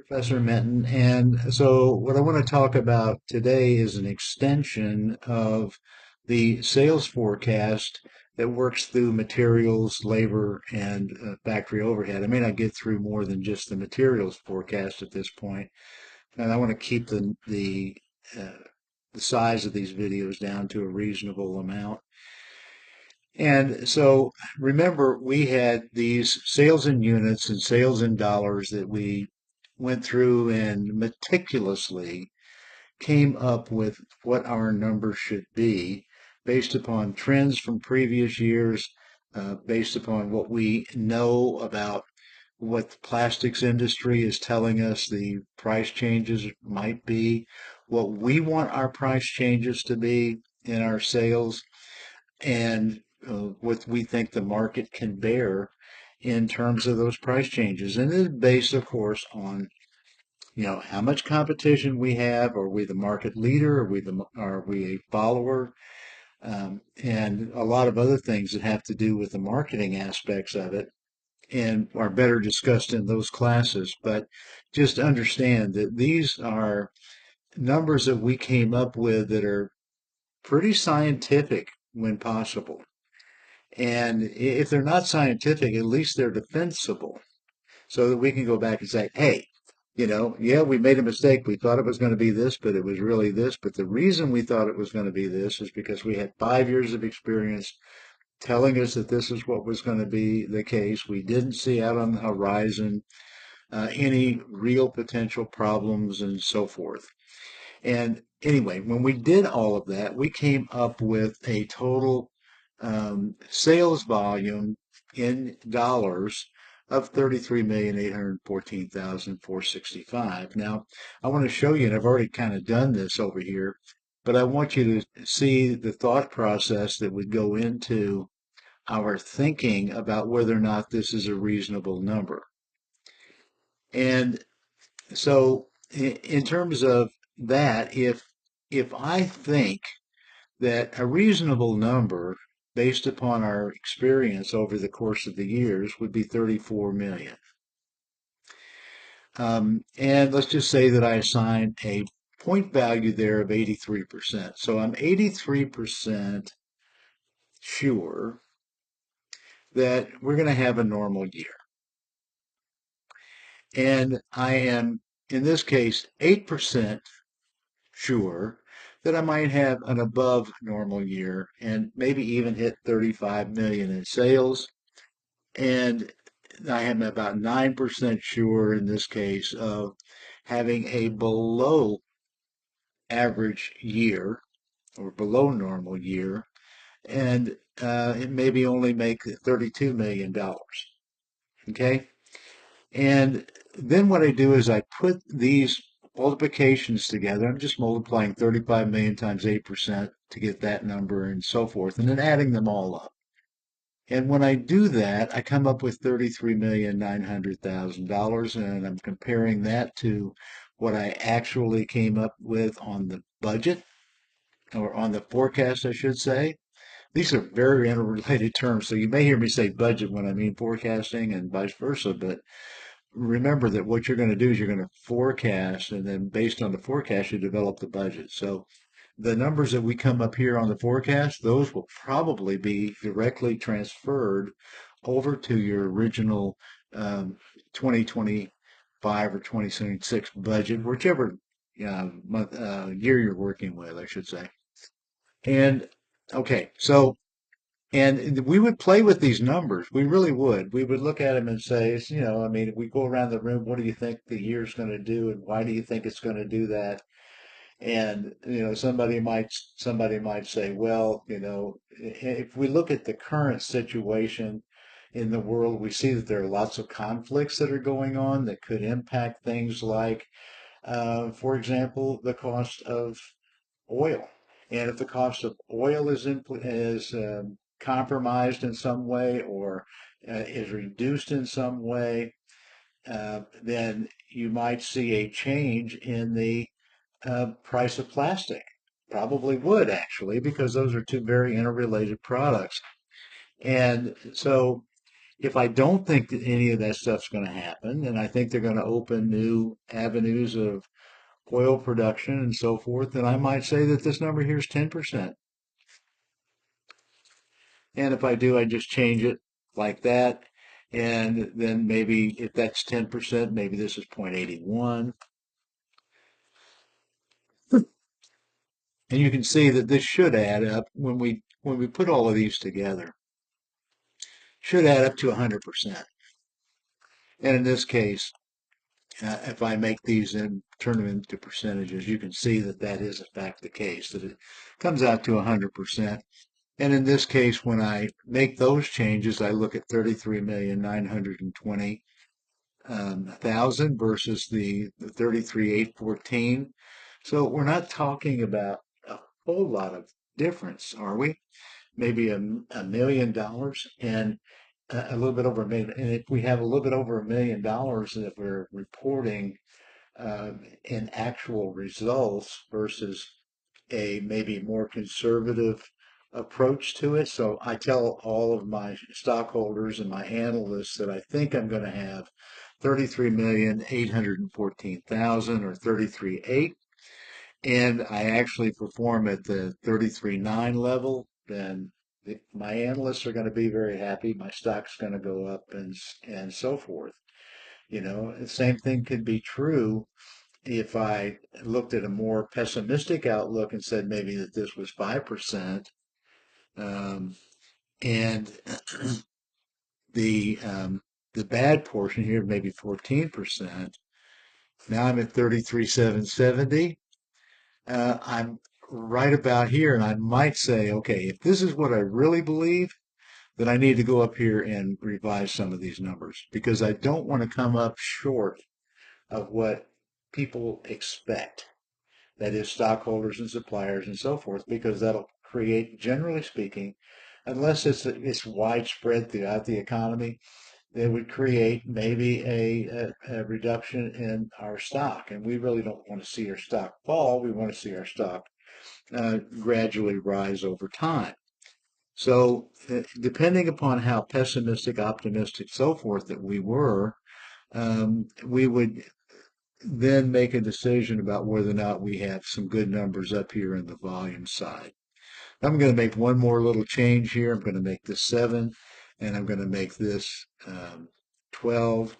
Professor Minton. And so, what I want to talk about today is an extension of the sales forecast that works through materials, labor, and factory overhead. I may not get through more than just the materials forecast at this point, and I want to keep uh, the size of these videos down to a reasonable amount. And so remember, we had these sales in units and sales in dollars that we went through and meticulously came up with what our numbers should be based upon trends from previous years, based upon what we know about what the plastics industry is telling us the price changes might be, what we want our price changes to be in our sales, and what we think the market can bear in terms of those price changes. And it is based, of course, on how much competition we have. Are we the market leader? Are we a follower? And a lot of other things that have to do with the marketing aspects of it and are better discussed in those classes. But just understand that these are numbers that we came up with that are pretty scientific when possible. And if they're not scientific, at least they're defensible so that we can go back and say, hey, yeah, we made a mistake. We thought it was going to be this, but it was really this. But the reason we thought it was going to be this is because we had 5 years of experience telling us that this is what was going to be the case. We didn't see out on the horizon any real potential problems and so forth. And anyway, when we did all of that, we came up with a total sales volume in dollars of 33,814,465. Now, I want to show you, and I've already kind of done this over here, but I want you to see the thought process that would go into our thinking about whether or not this is a reasonable number. And so, in terms of that, if I think that a reasonable number based upon our experience over the course of the years would be 34 million. And let's just say that I assign a point value there of 83%. So I'm 83% sure that we're going to have a normal year. And I am, in this case, 8% sure that I might have an above normal year and maybe even hit 35 million in sales. And I am about 9% sure in this case of having a below average year or below normal year and it maybe only make $32 million. Okay. And then what I do is I put these multiplications together. I'm just multiplying 35 million times 8% to get that number and so forth, and then adding them all up. And when I do that, I come up with $33,900,000, and I'm comparing that to what I actually came up with on the budget, or on the forecast, I should say. These are very interrelated terms, so you may hear me say budget when I mean forecasting and vice versa, but remember that what you're going to do is you're going to forecast, and then based on the forecast, you develop the budget. So the numbers that we come up here on the forecast, those will probably be directly transferred over to your original 2025 or 2026 budget, whichever year you're working with, I should say. And okay, so and we would play with these numbers. We really would. We would look at them and say, I mean, we go around the room, what do you think the year's going to do, and why do you think it's going to do that? And somebody might say, well, if we look at the current situation in the world, we see that there are lots of conflicts that are going on that could impact things like, for example, the cost of oil. And if the cost of oil is compromised in some way or is reduced in some way, then you might see a change in the price of plastic. Probably would actually, because those are two very interrelated products. And so If I don't think that any of that stuff's going to happen, and I think they're going to open new avenues of oil production and so forth, then I might say that this number here is 10%. And if I do, I just change it like that. And then maybe if that's 10%, maybe this is 0.81. And you can see that this should add up when we put all of these together, should add up to 100%. And in this case, if I make these and turn them into percentages, you can see that that is in fact the case, that it comes out to 100%. And in this case, when I make those changes, I look at 33,920,000 versus the 33,814. So we're not talking about a whole lot of difference, are we? Maybe $1 million and a little bit over a million. And if we have a little bit over $1 million that we're reporting in actual results versus a maybe more conservative approach to it. So I tell all of my stockholders and my analysts that I think I'm going to have 33,814,000 or 33.8, and I actually perform at the 33.9 level, then my analysts are going to be very happy. My stock's going to go up and so forth. The same thing could be true if I looked at a more pessimistic outlook and said maybe that this was 5%, um, and the bad portion here maybe 14%. Now I'm at 33,770. I'm right about here, and I might say, okay, if this is what I really believe, then I need to go up here and revise some of these numbers because I don't want to come up short of what people expect. That is stockholders and suppliers and so forth, because that'll create, generally speaking, unless it's widespread throughout the economy, it would create maybe a reduction in our stock. And we really don't want to see our stock fall. We want to see our stock gradually rise over time. So, depending upon how pessimistic, optimistic, so forth that we were, we would then make a decision about whether or not we have some good numbers up here in the volume side. I'm going to make one more little change here. I'm going to make this 7, and I'm going to make this 12.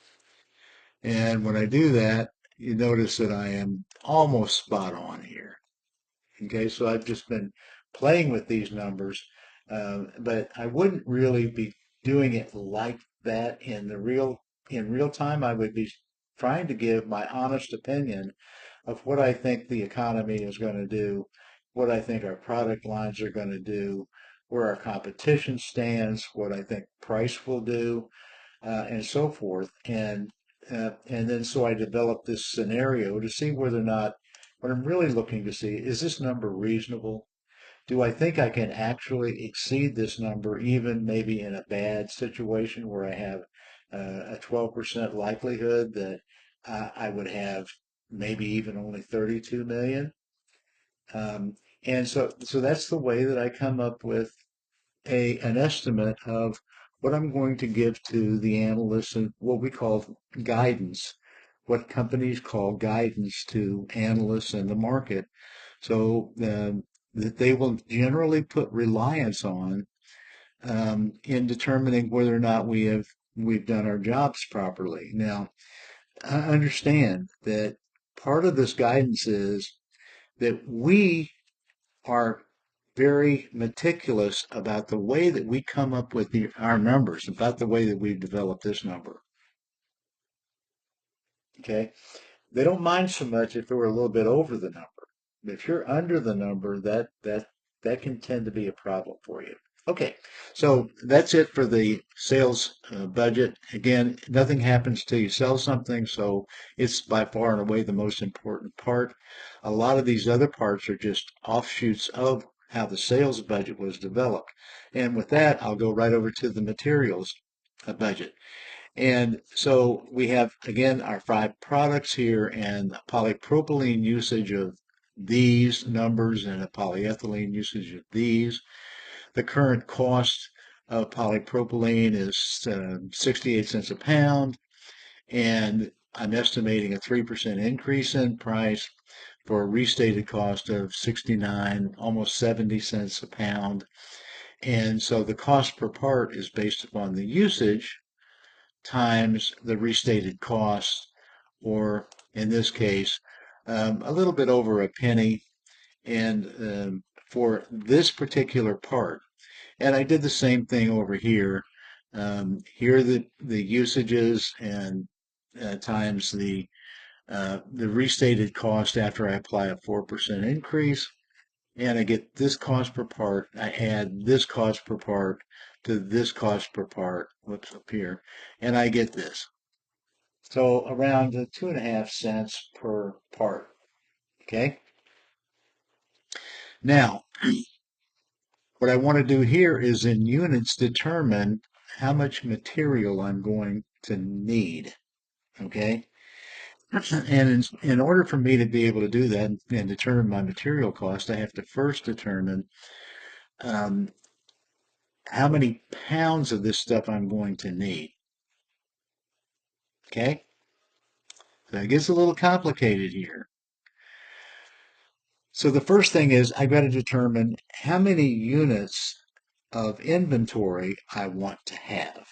And when I do that, you notice that I am almost spot on here. Okay, so I've just been playing with these numbers, but I wouldn't really be doing it like that in real time. I would be trying to give my honest opinion of what I think the economy is going to do, what I think our product lines are going to do, where our competition stands, what I think price will do, and so forth. And then so I developed this scenario to see whether or not what I'm really looking to see is this number reasonable? Do I think I can actually exceed this number, even maybe in a bad situation where I have a 12% likelihood that I would have maybe even only 32 million? Um, and so that's the way that I come up with an estimate of what I'm going to give to the analysts and what we call guidance, what companies call guidance to analysts in the market. So that they will generally put reliance on in determining whether or not we've done our jobs properly. Now, I understand that part of this guidance is that we are very meticulous about the way that we come up with our numbers, about the way that we've developed this number. Okay. They don't mind so much if we're a little bit over the number. If you're under the number, that can tend to be a problem for you. Okay, so that's it for the sales budget. Again, nothing happens till you sell something, so it's by far and away the most important part. A lot of these other parts are just offshoots of how the sales budget was developed. And with that, I'll go right over to the materials budget. And so we have, again, our 5 products here and a polypropylene usage of these numbers and a polyethylene usage of these. The current cost of polypropylene is 68 cents a pound, and I'm estimating a 3% increase in price for a restated cost of 69, almost 70 cents a pound. And so the cost per part is based upon the usage times the restated cost, or in this case, a little bit over a penny. And for this particular part, and I did the same thing over here. Here are the usages and times the restated cost after I apply a 4% increase, and I get this cost per part. I add this cost per part to this cost per part, whoops, up here, and I get this. So around 2.5 cents per part. Okay. Now, what I want to do here is in units determine how much material I'm going to need. Okay. And in order for me to be able to do that and determine my material cost, I have to first determine um, how many pounds of this stuff I'm going to need. Okay? So it gets a little complicated here. So the first thing is I've got to determine how many units of inventory I want to have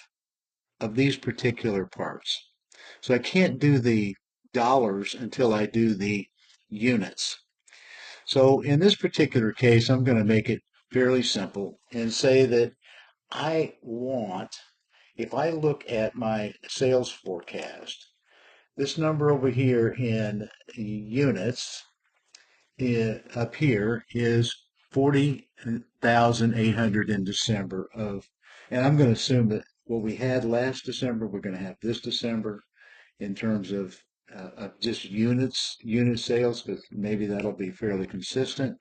of these particular parts. So I can't do the dollars until I do the units. So in this particular case, I'm going to make it fairly simple and say that I want, if I look at my sales forecast, this number over here in units up here is 40,800 in December of, and I'm going to assume that what we had last December, we're going to have this December in terms of just unit sales, because maybe that'll be fairly consistent.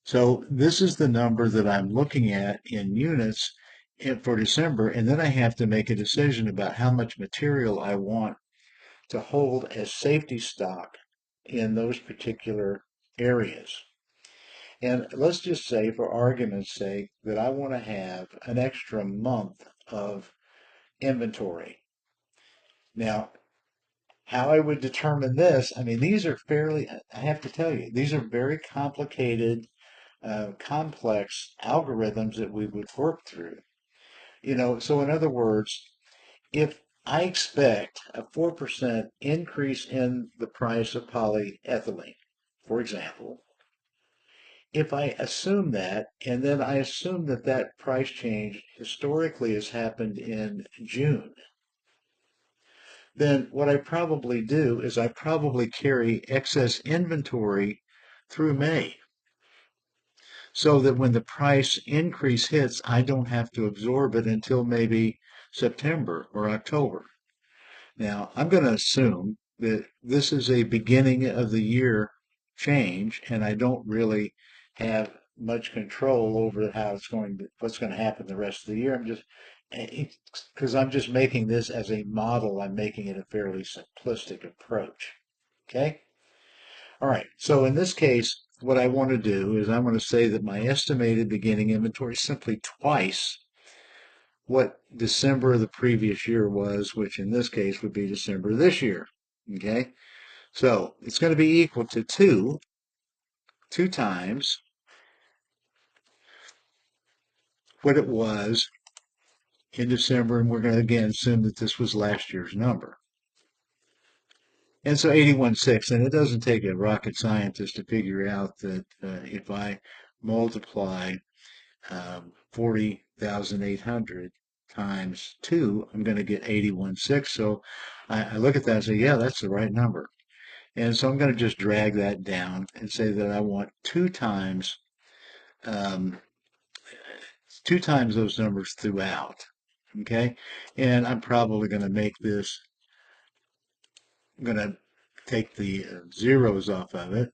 So this is the number that I'm looking at in units for December, and then I have to make a decision about how much material I want to hold as safety stock in those particular areas. And let's just say, for argument's sake, that I want to have an extra month of inventory. Now, how I would determine this, I mean, these are fairly, I have to tell you, these are very complicated, complex algorithms that we would work through. So in other words, if I expect a 4% increase in the price of polyethylene, for example, if I assume that, and then I assume that that price change historically has happened in June, then what I probably do is I probably carry excess inventory through May, so that when the price increase hits, I don't have to absorb it until maybe September or October. Now, I'm going to assume that this is a beginning of the year change, and I don't really have much control over what's going to happen the rest of the year. Because I'm just making this as a model, I'm making it a fairly simplistic approach. Okay? All right. So in this case, what I want to do is I want to say that my estimated beginning inventory is simply twice what December of the previous year was, which in this case would be December of this year. Okay, so it's going to be equal to two times what it was in December, and we're going to again assume that this was last year's number. And so 81.6, and it doesn't take a rocket scientist to figure out that if I multiply 40,800 times 2, I'm going to get 81.6. So I look at that and say, yeah, that's the right number. And so I'm going to just drag that down and say that I want um, two times those numbers throughout. Okay. And I'm probably going to make this, I'm going to take the zeros off of it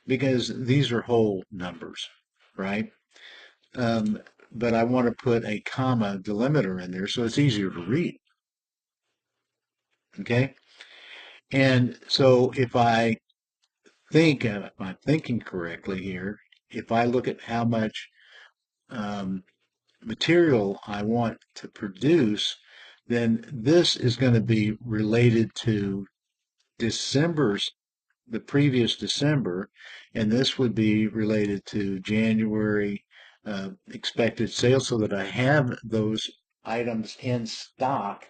because these are whole numbers, right? Um, but I want to put a comma delimiter in there so it's easier to read. Okay. And so if I'm thinking correctly here, if I look at how much um, material I want to produce, then this is going to be related to December's, the previous December, and this would be related to January expected sales so that I have those items in stock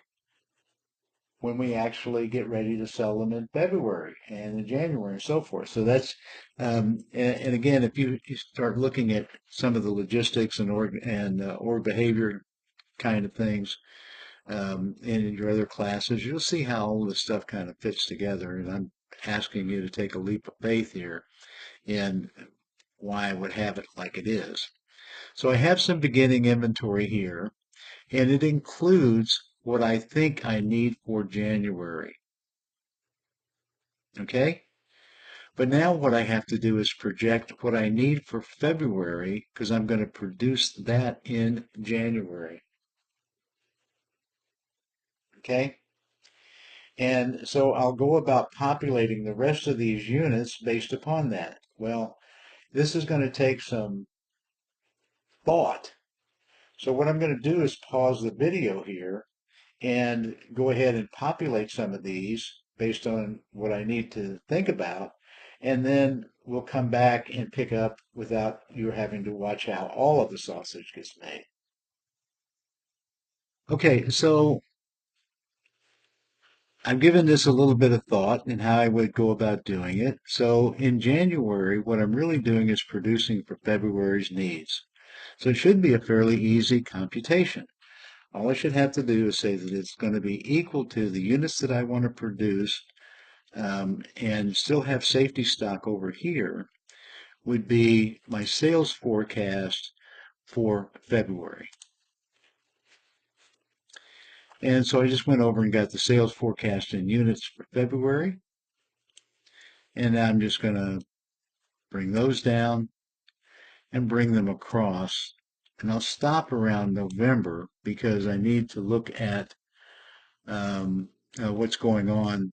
when we actually get ready to sell them in February and in January and so forth. So that's, and again, if you start looking at some of the logistics and org behavior kind of things in your other classes, you'll see how all this stuff kind of fits together. And I'm asking you to take a leap of faith here in why I would have it like it is. So I have some beginning inventory here, and it includes what I think I need for January. Okay? But now what I have to do is project what I need for February because I'm going to produce that in January. Okay? And so I'll go about populating the rest of these units based upon that. Well, this is going to take some thought. So what I'm going to do is pause the video here and go ahead and populate some of these based on what I need to think about. And then we'll come back and pick up without you having to watch how all of the sausage gets made. Okay, so I've given this a little bit of thought and how I would go about doing it. So in January, what I'm really doing is producing for February's needs. So it should be a fairly easy computation. All I should have to do is say that it's going to be equal to the units that I want to produce and still have safety stock over here would be my sales forecast for February. And so I just went over and got the sales forecast in units for February. And now I'm just going to bring those down and bring them across. And I'll stop around November because I need to look at what's going on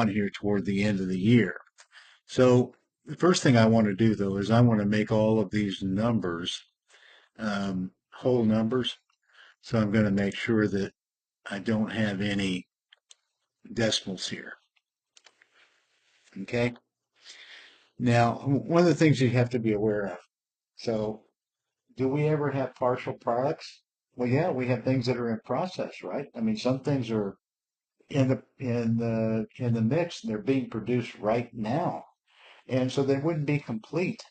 here toward the end of the year. So the first thing I want to do though is I want to make all of these numbers whole numbers. So I'm going to make sure that I don't have any decimals here. Okay. Now, one of the things you have to be aware of. So do we ever have partial products? Well, yeah, we have things that are in process, right? I mean, some things are in the mix and they're being produced right now. And so they wouldn't be complete.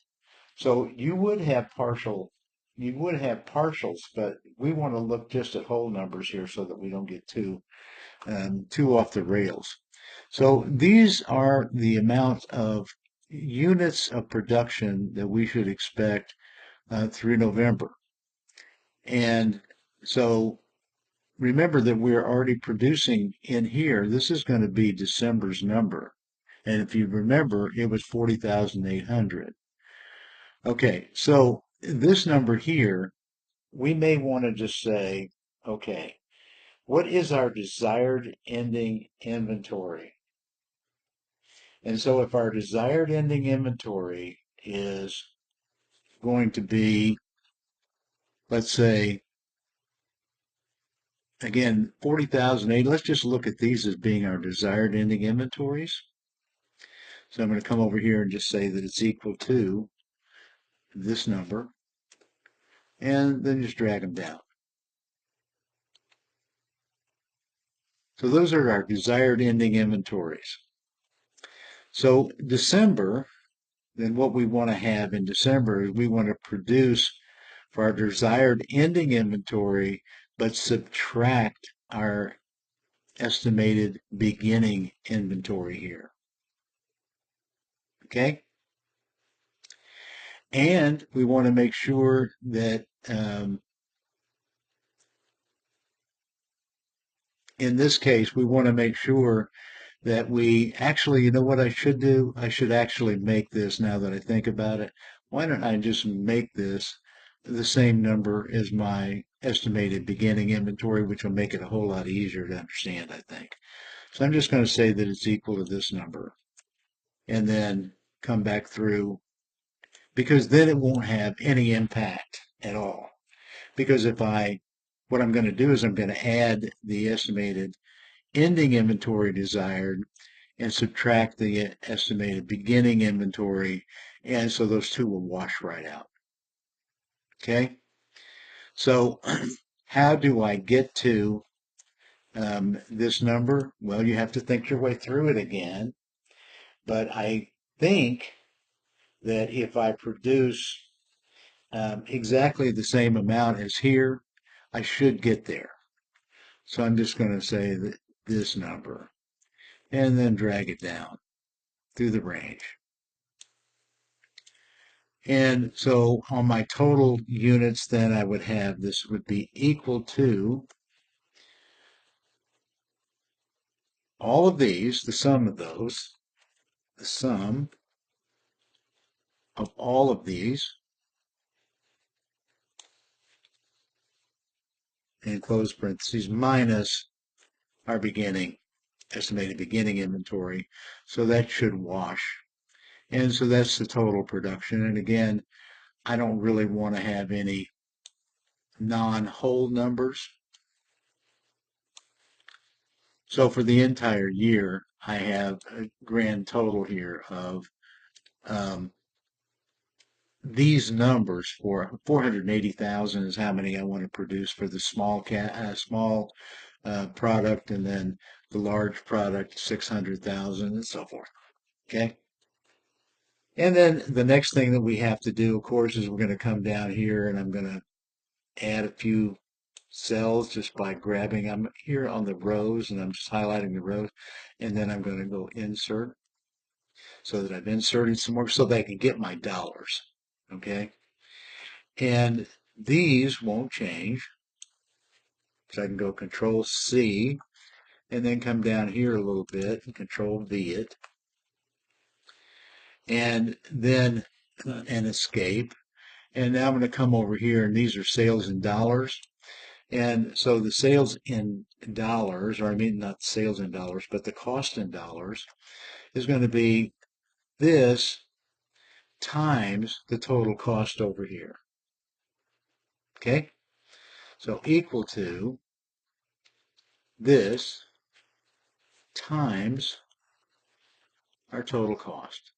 So you would have partials, but we want to look just at whole numbers here so that we don't get too off the rails. So these are the amount of units of production that we should expect through November. And so remember that we're already producing in here. This is going to be December's number. And if you remember, it was 40,800. Okay, so this number here, we may want to just say, okay, what is our desired ending inventory? And so if our desired ending inventory is going to be, let's say, again, 40,008, let's just look at these as being our desired ending inventories. So I'm going to come over here and just say that it's equal to this number, and then just drag them down. So those are our desired ending inventories. So December, then what we want to have in December is we want to produce for our desired ending inventory, but subtract our estimated beginning inventory here. Okay? And we want to make sure that in this case, we want to make sure that we actually, you know what I should do? I should actually make this, now that I think about it. Why don't I just make this the same number as my estimated beginning inventory, which will make it a whole lot easier to understand, I think. So I'm just going to say that it's equal to this number and then come back through because then it won't have any impact at all. Because what I'm going to do is I'm going to add the estimated ending inventory desired and subtract the estimated beginning inventory. And so those two will wash right out. Okay. So how do I get to this number? Well, you have to think your way through it again. But I think that if I produce exactly the same amount as here, I should get there. So I'm just going to say that this number and then drag it down through the range. And so on my total units, then I would have this would be equal to all of these, the sum of those, the sum of all of these, in close parentheses, minus our estimated beginning inventory. So that should wash. And so that's the total production. And again, I don't really want to have any non-whole numbers. So for the entire year, I have a grand total here of these numbers for 480,000 is how many I want to produce for the small product, and then the large product 600,000 and so forth. Okay. And then the next thing that we have to do, of course, is we're going to come down here and I'm going to add a few cells just by grabbing. I'm here on the rows and I'm just highlighting the rows, and then I'm going to go insert so that I've inserted some more so that I can get my dollars. Okay. And these won't change. So I can go Control C and then come down here a little bit and Control V it. And then and escape. And now I'm going to come over here, and these are sales in dollars. And so the sales in dollars, or I mean not sales in dollars, but the cost in dollars is going to be this times the total cost over here. Okay? So equal to this times our total cost.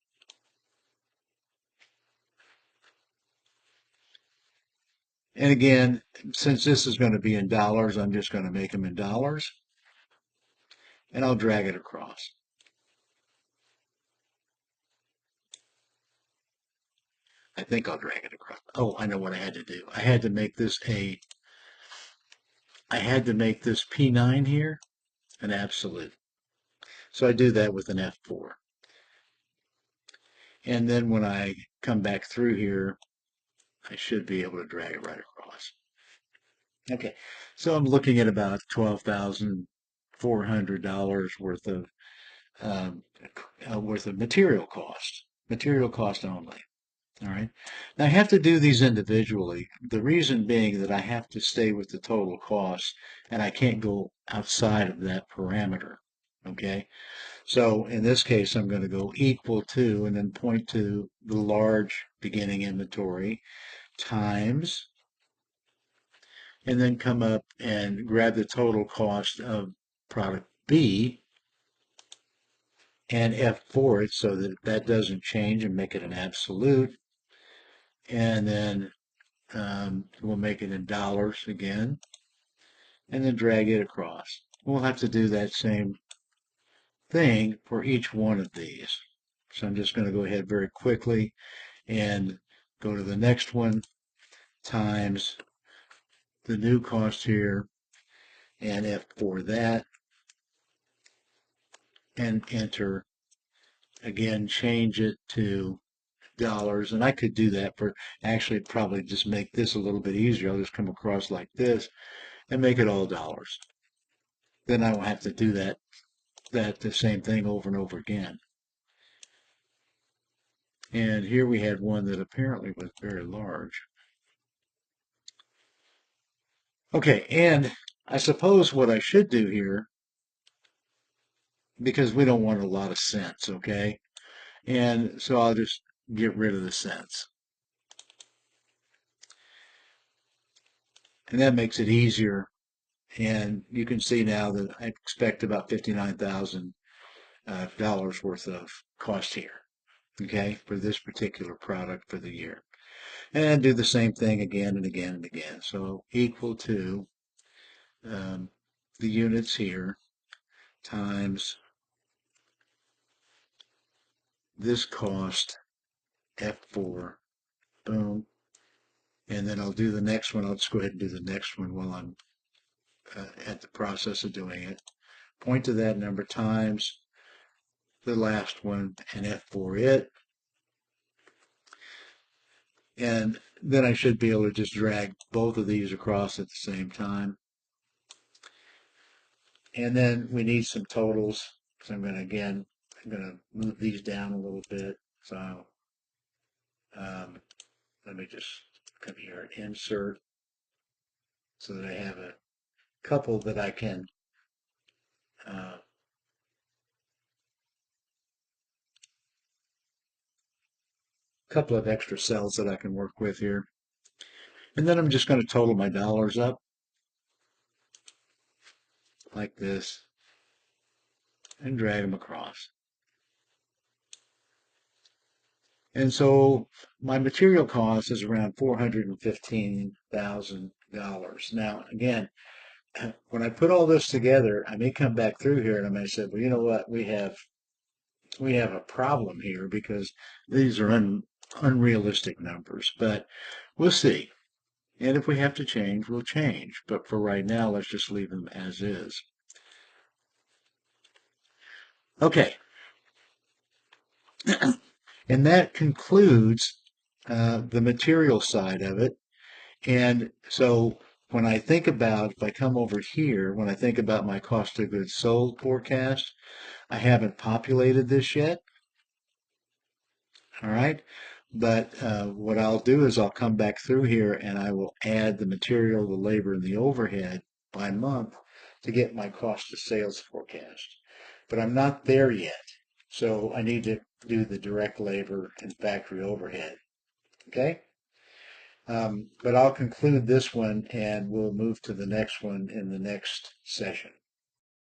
And again, since this is going to be in dollars, I'm just going to make them in dollars, and I'll drag it across. I think I'll drag it across. Oh, I know what I had to do. I had to make this P9 here an absolute. So I do that with an F4. And then when I come back through here, I should be able to drag it right across. Okay, so I'm looking at about $12,400 worth of material cost only. All right. Now I have to do these individually. The reason being that I have to stay with the total cost and I can't go outside of that parameter. Okay. So in this case, I'm going to go equal to and then point to the large beginning inventory times, and then come up and grab the total cost of product B and F4 it so that that doesn't change and make it an absolute. And then we'll make it in dollars again, and then drag it across. We'll have to do that same thing for each one of these. So I'm just going to go ahead very quickly and go to the next one times the new cost here and F4 that, and enter. Again, change it to dollars, and I could do that for actually probably just make this a little bit easier. I'll just come across like this and make it all dollars. Then I won't have to do the same thing over and over again. And here we had one that apparently was very large. Okay, and I suppose what I should do here, because we don't want a lot of cents, okay? And so I'll just get rid of the cents. And that makes it easier. And you can see now that I expect about $59,000 worth of cost here, okay, for this particular product for the year. And do the same thing again and again and again. So equal to um, the units here times this cost F4, boom. And then I'll do the next one. I'll just go ahead and do the next one while I'm at the process of doing it. Point to that number times the last one and F4 it. And then I should be able to just drag both of these across at the same time. And then we need some totals. So I'm going to move these down a little bit. So let me just come here and insert so that I have a couple that I can couple of extra cells that I can work with here. And then I'm just going to total my dollars up like this and drag them across. And so my material cost is around $415,000. Now, again, when I put all this together, I may come back through here and I may say, well, you know what? We have a problem here because these are unrealistic numbers, but we'll see. And if we have to change, we'll change. But for right now, let's just leave them as is. Okay. And that concludes the material side of it. And so when I think about, if I come over here, when I think about my cost of goods sold forecast, I haven't populated this yet. All right. But what I'll do is I'll come back through here and I will add the material, the labor, and the overhead by month to get my cost of sales forecast. But I'm not there yet. So I need to do the direct labor and factory overhead. Okay? But I'll conclude this one and we'll move to the next one in the next session.